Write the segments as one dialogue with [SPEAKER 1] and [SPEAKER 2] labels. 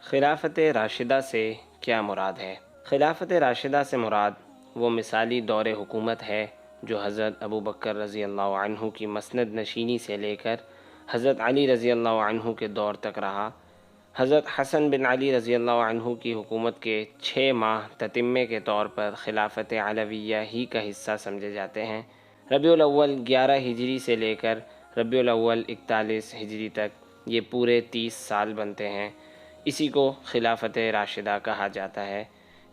[SPEAKER 1] خلافت راشدہ سے کیا مراد ہے؟ خلافت راشدہ سے مراد وہ مثالی دور حکومت ہے جو حضرت ابو بکر رضی اللہ عنہ کی مسند نشینی سے لے کر حضرت علی رضی اللہ عنہ کے دور تک رہا۔ حضرت حسن بن علی رضی اللہ عنہ کی حکومت کے 6 ماہ تتمے کے طور پر خلافت علویہ ہی کا حصہ سمجھے جاتے ہیں۔ ربیع الاول 11 ہجری سے لے کر ربیع الاول 41 ہجری تک یہ پورے 30 سال بنتے ہیں۔ اسی کو خلافت راشدہ کہا جاتا ہے۔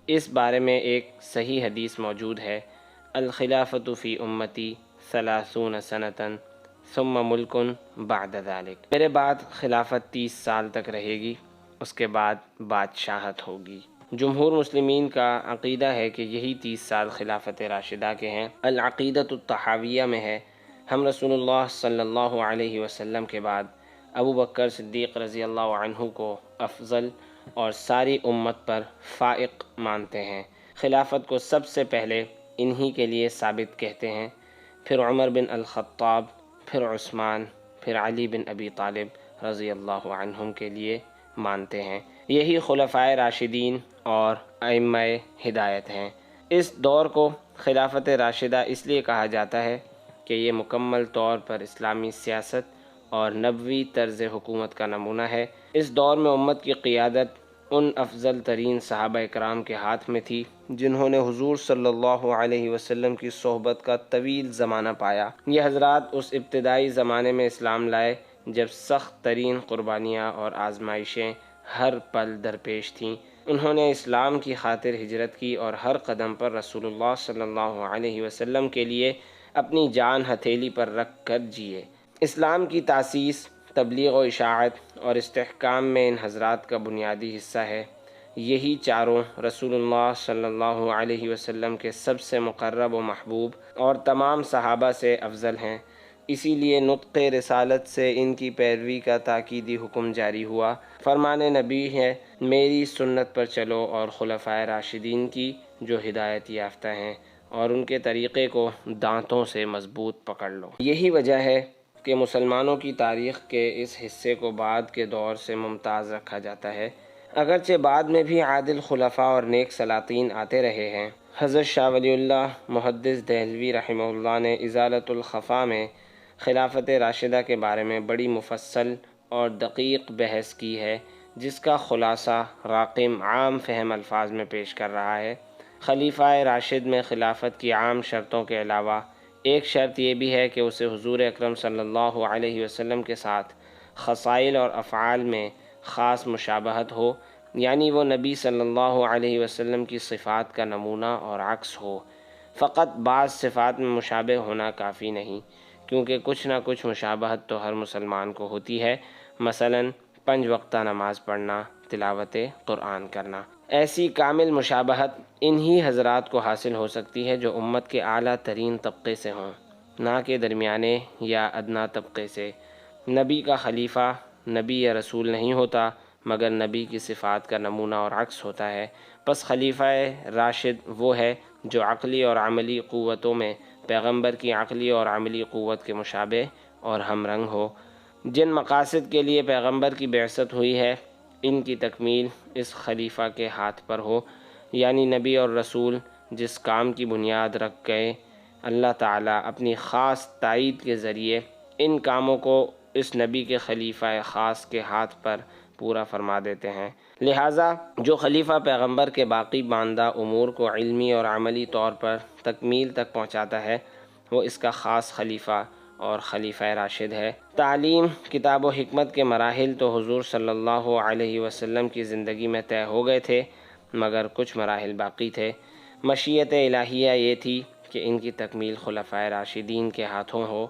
[SPEAKER 1] اس بارے میں ایک صحیح حدیث موجود ہے: الخلافۃ فی امتی 30 سنۃ ثم ملک بعد ذلک۔ میرے بعد خلافت 30 سال تک رہے گی، اس کے بعد بادشاہت ہوگی۔ جمہور مسلمین کا عقیدہ ہے کہ یہی 30 سال خلافت راشدہ کے ہیں۔ العقیدۃ الطحاویہ میں ہے: ہم رسول اللہ صلی اللہ علیہ وسلم کے بعد ابو بکر صدیق رضی اللہ عنہ کو افضل اور ساری امت پر فائق مانتے ہیں۔ خلافت کو سب سے پہلے انہی کے لیے ثابت کہتے ہیں، پھر عمر بن الخطاب، پھر عثمان، پھر علی بن ابی طالب رضی اللہ عنہم کے لیے مانتے ہیں۔ یہی خلفائے راشدین اور ائمہ ہدایت ہیں۔ اس دور کو خلافت راشدہ اس لیے کہا جاتا ہے کہ یہ مکمل طور پر اسلامی سیاست اور نبوی طرز حکومت کا نمونہ ہے۔ اس دور میں امت کی قیادت ان افضل ترین صحابہ کرام کے ہاتھ میں تھی جنہوں نے حضور صلی اللہ علیہ وسلم کی صحبت کا طویل زمانہ پایا۔ یہ حضرات اس ابتدائی زمانے میں اسلام لائے جب سخت ترین قربانیاں اور آزمائشیں ہر پل درپیش تھیں۔ انہوں نے اسلام کی خاطر ہجرت کی اور ہر قدم پر رسول اللہ صلی اللہ علیہ وسلم کے لیے اپنی جان ہتھیلی پر رکھ کر جیے۔ اسلام کی تاسیس، تبلیغ و اشاعت اور استحکام میں ان حضرات کا بنیادی حصہ ہے۔ یہی چاروں رسول اللہ صلی اللہ علیہ وسلم کے سب سے مقرب و محبوب اور تمام صحابہ سے افضل ہیں۔ اسی لیے نطق رسالت سے ان کی پیروی کا تاکیدی حکم جاری ہوا۔ فرمان نبی ہے: میری سنت پر چلو اور خلفائے راشدین کی جو ہدایت یافتہ ہیں، اور ان کے طریقے کو دانتوں سے مضبوط پکڑ لو۔ یہی وجہ ہے کہ مسلمانوں کی تاریخ کے اس حصے کو بعد کے دور سے ممتاز رکھا جاتا ہے، اگرچہ بعد میں بھی عادل خلفاء اور نیک سلاطین آتے رہے ہیں۔ حضرت شاہ ولی اللہ محدث دہلوی رحمہ اللہ نے ازالۃ الخفا میں خلافت راشدہ کے بارے میں بڑی مفصل اور دقیق بحث کی ہے، جس کا خلاصہ راقم عام فہم الفاظ میں پیش کر رہا ہے۔ خلیفہ راشد میں خلافت کی عام شرطوں کے علاوہ ایک شرط یہ بھی ہے کہ اسے حضور اکرم صلی اللہ علیہ وسلم کے ساتھ خصائل اور افعال میں خاص مشابہت ہو، یعنی وہ نبی صلی اللہ علیہ وسلم کی صفات کا نمونہ اور عکس ہو۔ فقط بعض صفات میں مشابہ ہونا کافی نہیں، کیونکہ کچھ نہ کچھ مشابہت تو ہر مسلمان کو ہوتی ہے، مثلاً 5 وقتہ نماز پڑھنا، تلاوت قرآن کرنا۔ ایسی کامل مشابہت انہی حضرات کو حاصل ہو سکتی ہے جو امت کے اعلیٰ ترین طبقے سے ہوں، نہ کہ درمیانے یا ادنیٰ طبقے سے۔ نبی کا خلیفہ نبی یا رسول نہیں ہوتا، مگر نبی کی صفات کا نمونہ اور عکس ہوتا ہے۔ پس خلیفہ راشد وہ ہے جو عقلی اور عملی قوتوں میں پیغمبر کی عقلی اور عملی قوت کے مشابہ اور ہم رنگ ہو۔ جن مقاصد کے لیے پیغمبر کی بعثت ہوئی ہے، ان کی تکمیل اس خلیفہ کے ہاتھ پر ہو، یعنی نبی اور رسول جس کام کی بنیاد رکھ گئے، اللہ تعالیٰ اپنی خاص تائید کے ذریعے ان کاموں کو اس نبی کے خلیفہ خاص کے ہاتھ پر پورا فرما دیتے ہیں۔ لہٰذا جو خلیفہ پیغمبر کے باقی ماندہ امور کو علمی اور عملی طور پر تکمیل تک پہنچاتا ہے، وہ اس کا خاص خلیفہ اور خلیفہ راشد ہے۔ تعلیم، کتاب و حکمت کے مراحل تو حضور صلی اللہ علیہ وسلم کی زندگی میں طے ہو گئے تھے، مگر کچھ مراحل باقی تھے۔ مشیت الہیہ یہ تھی کہ ان کی تکمیل خلفائے راشدین کے ہاتھوں ہو۔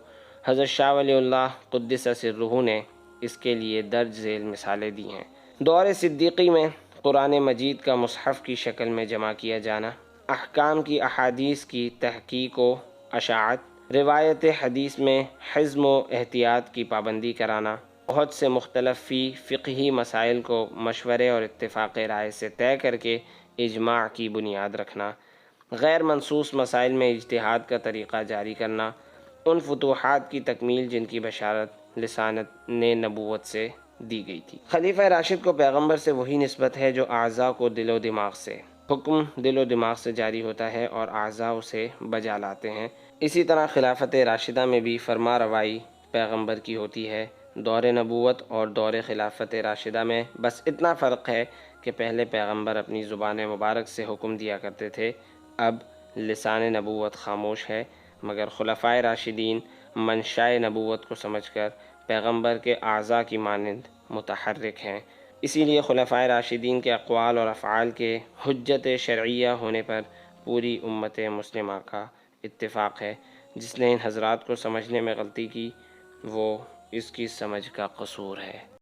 [SPEAKER 1] حضرت شاہ ولی اللہ قدس سرہ نے اس کے لیے درج ذیل مثالیں دی ہیں۔ دور صدیقی میں قرآن مجید کا مصحف کی شکل میں جمع کیا جانا، احکام کی احادیث کی تحقیق و اشاعت، روایت حدیث میں حزم و احتیاط کی پابندی کرانا، بہت سے مختلف فقہی مسائل کو مشورے اور اتفاق رائے سے طے کر کے اجماع کی بنیاد رکھنا، غیر منصوص مسائل میں اجتہاد کا طریقہ جاری کرنا، ان فتوحات کی تکمیل جن کی بشارت لسانت نبوت سے دی گئی تھی۔ خلیفہ راشد کو پیغمبر سے وہی نسبت ہے جو اعضاء کو دل و دماغ سے، حکم دل و دماغ سے جاری ہوتا ہے اور اعضاء اسے بجا لاتے ہیں۔ اسی طرح خلافت راشدہ میں بھی فرما روائی پیغمبر کی ہوتی ہے۔ دور نبوت اور دور خلافت راشدہ میں بس اتنا فرق ہے کہ پہلے پیغمبر اپنی زبان مبارک سے حکم دیا کرتے تھے، اب لسان نبوت خاموش ہے، مگر خلفائے راشدین منشائے نبوت کو سمجھ کر پیغمبر کے اعضاء کی مانند متحرک ہیں۔ اسی لیے خلفائے راشدین کے اقوال اور افعال کے حجت شرعیہ ہونے پر پوری امت مسلمہ کا اتفاق ہے۔ جس نے ان حضرات کو سمجھنے میں غلطی کی وہ اس کی سمجھ کا قصور ہے۔